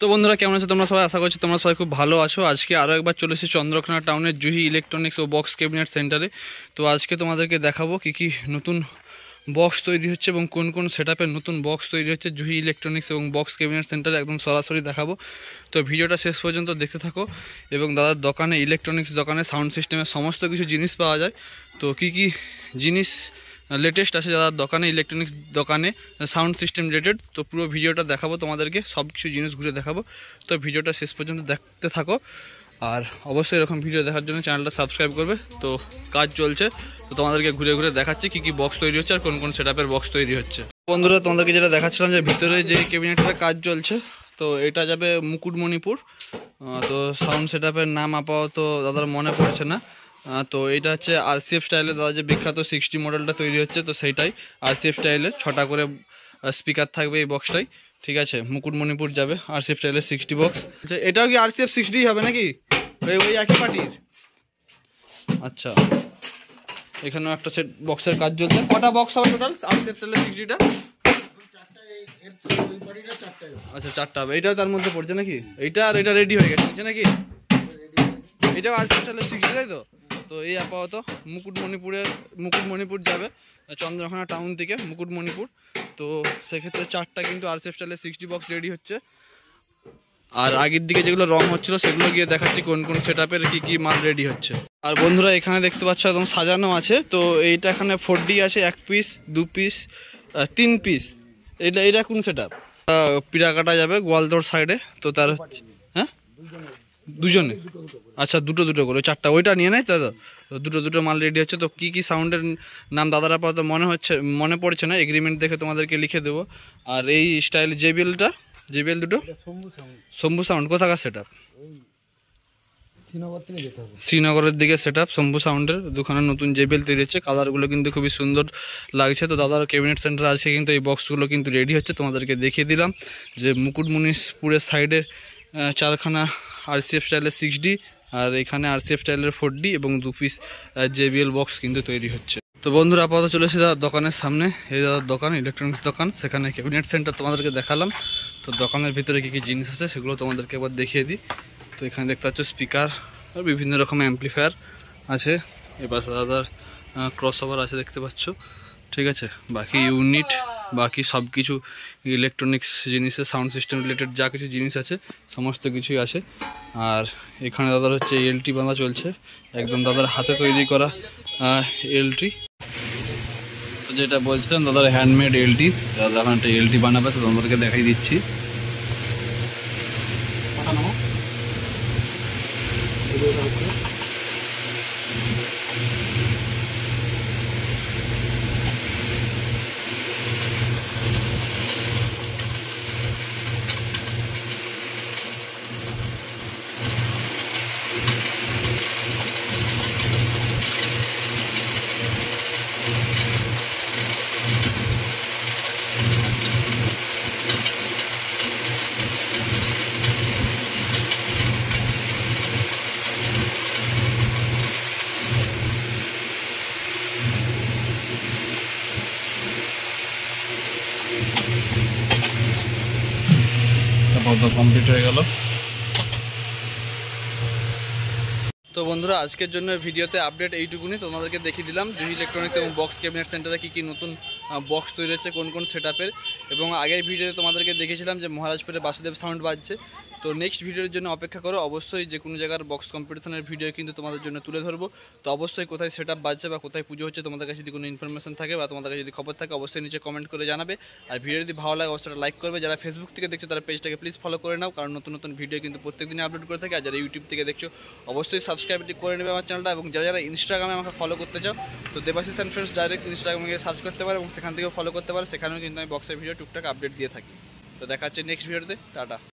তো বন্ধুরা কেমন আছো তোমরা সবাই? আশা করছি তোমরা সবাই খুব ভালো আছো। আজকে আরও একবার চলে এসেছি চন্দ্রকোনা টাউনের জুহি ইলেকট্রনিক্স ও বক্স ক্যাবিনেট সেন্টারে। তো আজকে তোমাদেরকে দেখাবো কী নতুন বক্স তৈরি হচ্ছে এবং কোন কোন সেটআপের নতুন বক্স তৈরি হচ্ছে জুহি ইলেকট্রনিক্স এবং বক্স ক্যাবিনেট সেন্টারে একদম সরাসরি দেখাবো। তো ভিডিওটা শেষ পর্যন্ত দেখতে থাকো। এবং দাদার দোকানে, ইলেকট্রনিক্স দোকানে সাউন্ড সিস্টেমের সমস্ত কিছু জিনিস পাওয়া যায়। তো কী জিনিস লেটেস্ট আছে দাদার দোকানে, ইলেকট্রনিক্স দোকানে সাউন্ড সিস্টেম রিলেটেড। তো পুরো ভিডিওটা দেখাবো তোমাদেরকে, সব কিছু জিনিস ঘুরে দেখাবো। তো ভিডিওটা শেষ পর্যন্ত দেখতে থাকো। আর অবশ্যই এরকম ভিডিও দেখার জন্য চ্যানেলটা সাবস্ক্রাইব করবে। তো কাজ চলছে, তো তোমাদেরকে ঘুরে ঘুরে দেখাচ্ছি কী বক্স তৈরি হচ্ছে আর কোন কোন সেটআপের বক্স তৈরি হচ্ছে। বন্ধুরা তোমাদেরকে যেটা দেখাচ্ছিলাম যে ভিতরে যে ক্যাবিনেটের কাজ চলছে, তো এটা যাবে মুকুটমণিপুর। তো সাউন্ড সেটআপের নাম আপাতত দাদার মনে পড়ছে না। তো এটা হচ্ছে আরসিএফ স্টাইলের দাদা যে বিখ্যাত 60 মডেলটা তৈরি হচ্ছে, তো সেইটাই আরসিএফ স্টাইলের 6টা করে স্পিকার থাকবে এই বক্সটাই। ঠিক আছে, মুকুটমণিপুর যাবে আরসিএফ স্টাইলের 60 বক্স। আচ্ছা, এটাও কি আরসিএফ 60 হবে নাকি? ওই একই পার্টির? আচ্ছা, এখানেও একটা সেট বক্সের কাজ চলছে। কটা বক্স হবে টোটাল আরসিএফ স্টাইলের 60টা? আচ্ছা, 4টা হবে। এইটাও তার মধ্যে পড়ছে নাকি? এইটা আর এটা রেডি হয়ে গেছে নাকি? এটাও আরসিএফ স্টাইলের 60, তাই তো? তো এই আপাতত মুকুটমণিপুর যাবে চন্দ্রকোনা টাউন থেকে মুকুটমণিপুর। তো সেক্ষেত্রে 4টা কিন্তু আরসিএফ স্টাইলের 60 বক্স রেডি হচ্ছে। আর আগের দিকে যেগুলো রং হচ্ছিল সেগুলো গিয়ে দেখাচ্ছি কোন কোন সেটআপের কী মাল রেডি হচ্ছে। আর বন্ধুরা এখানে দেখতে পাচ্ছ একদম সাজানো আছে। তো এইটা এখানে 4D আছে, 1 পিস, 2 পিস, 3 পিস। এটা কোন সেটআপ? পিড়া কাটা যাবে গোয়ালদোর সাইডে। তো তার হচ্ছে হ্যাঁ দুজনে, আচ্ছা দুটো করে 4টা, ওইটা নিয়ে নেয় তো। দুটো মাল রেডি হচ্ছে। তো কী সাউন্ডের নাম দাদার আপাতত মনে পড়ছে না, এগ্রিমেন্ট দেখে তোমাদেরকে লিখে দেবো। আর এই স্টাইল জেবিএল দুটো শম্ভু সাউন্ড কোথাকার সেটআপ? শ্রীনগরের দিকে সেটআপ শম্ভু সাউন্ডের। দুখানা নতুন জেবিএল তৈরি হচ্ছে, কালারগুলো কিন্তু খুবই সুন্দর লাগছে। তো দাদার ক্যাবিনেট সেন্টার আছে কিন্তু এই বক্সগুলো কিন্তু রেডি হচ্ছে। তোমাদেরকে দেখিয়ে দিলাম যে মুকুটমণিপুরের সাইডে 4খানা আরসিএফ স্টাইলের 6D, আর এখানে আরসিএফ স্টাইলের 4D এবং 2 পিস জেবিএল বক্স কিন্তু তৈরি হচ্ছে। তো বন্ধুরা আপাতত চলে এসে দাদার দোকানের সামনে। এই দাদার দোকান, ইলেকট্রনিক্স দোকান, সেখানে ক্যাবিনেট সেন্টার তোমাদেরকে দেখালাম। তো দোকানের ভিতরে কী জিনিস আছে সেগুলো তোমাদেরকে একবার দেখিয়ে দিই। তো এখানে দেখতে পাচ্ছ স্পিকার আর বিভিন্ন রকম অ্যাম্পলিফায়ার আছে। এবার দাদার ক্রস ওভার আছে দেখতে পাচ্ছ। ঠিক আছে, বাকি ইউনিট, বাকি সব কিছু ইলেকট্রনিক্স জিনিসের সাউন্ড সিস্টেম রিলেটেড যা কিছু জিনিস আছে সমস্ত কিছুই আছে। আর এখানে দাদার হচ্ছে এলটি বাঁধা চলছে, একদম দাদার হাতে তৈরি করা এলটি। তো যেটা বলছিলাম দাদার হ্যান্ডমেড এলটি, দাদা এখন একটা এলটি বানাবে, তো তোমাদেরকে দেখাই দিচ্ছি। কমপ্লিট হয়ে গেল। তো বন্ধুরা আজকের জন্য ভিডিওতে আপডেট এইটুকুনি। তোমাদেরকে দেখিয়ে দিলাম জুহি ইলেকট্রনিক্স এবং বক্স ক্যাবিনেট সেন্টারে কী নতুন বক্স তৈরি হচ্ছে, কোন কোন সেটআপের। এবং আগের ভিডিওতে তোমাদেরকে দেখিয়েছিলাম যে মহারাজপুরে বাসুদেব সাউন্ড বাজছে। তো নেক্সট ভিডিওর জন্য অপেক্ষা করো। অবশ্যই যে কোনো জায়গার বক্স কম্পিটিশনের ভিডিও কিন্তু তোমাদের জন্য তুলে ধরবো। তো অবশ্যই কোথায় সেটআপ বাজছে বা কোথায় পুজো হচ্ছে তোমাদের কাছে যদি কোনো ইনফরমেশন থাকে বা তোমাদের কাছে যদি খবর থাকে অবশ্যই নিচে কমেন্ট করে জানাবে। আর ভিডিও যদি ভালো লাগে অবশ্যই লাইক করবে। যারা ফেসবুক থেকে দেখছো তারা পেজটাকে প্লিজ ফলো করে নাও, কারণ নতুন নতুন ভিডিও কিন্তু প্রত্যেকদিনই আপলোড করে থাকে। আর যারা ইউটিউব থেকে দেখছো অবশ্যই সাবস্ক্রাইব করে নেবে আমার চ্যানেলটা। এবং যারা ইনস্টাগ্রামে আমাকে ফলো করতে চাও তো দেবাশিস অ্যান্ড ফ্রেন্ডস ডাইরেক্ট ইনস্টাগ্রামে গিয়ে সার্চ করতে পারো এবং সেখান থেকেও ফলো করতে পারো। সেখানেও কিন্তু আমি বক্সের ভিডিও টুকটাক আপডেট দিয়ে থাকি। তো দেখা হচ্ছে নেক্সট ভিডিওতে। টাটা।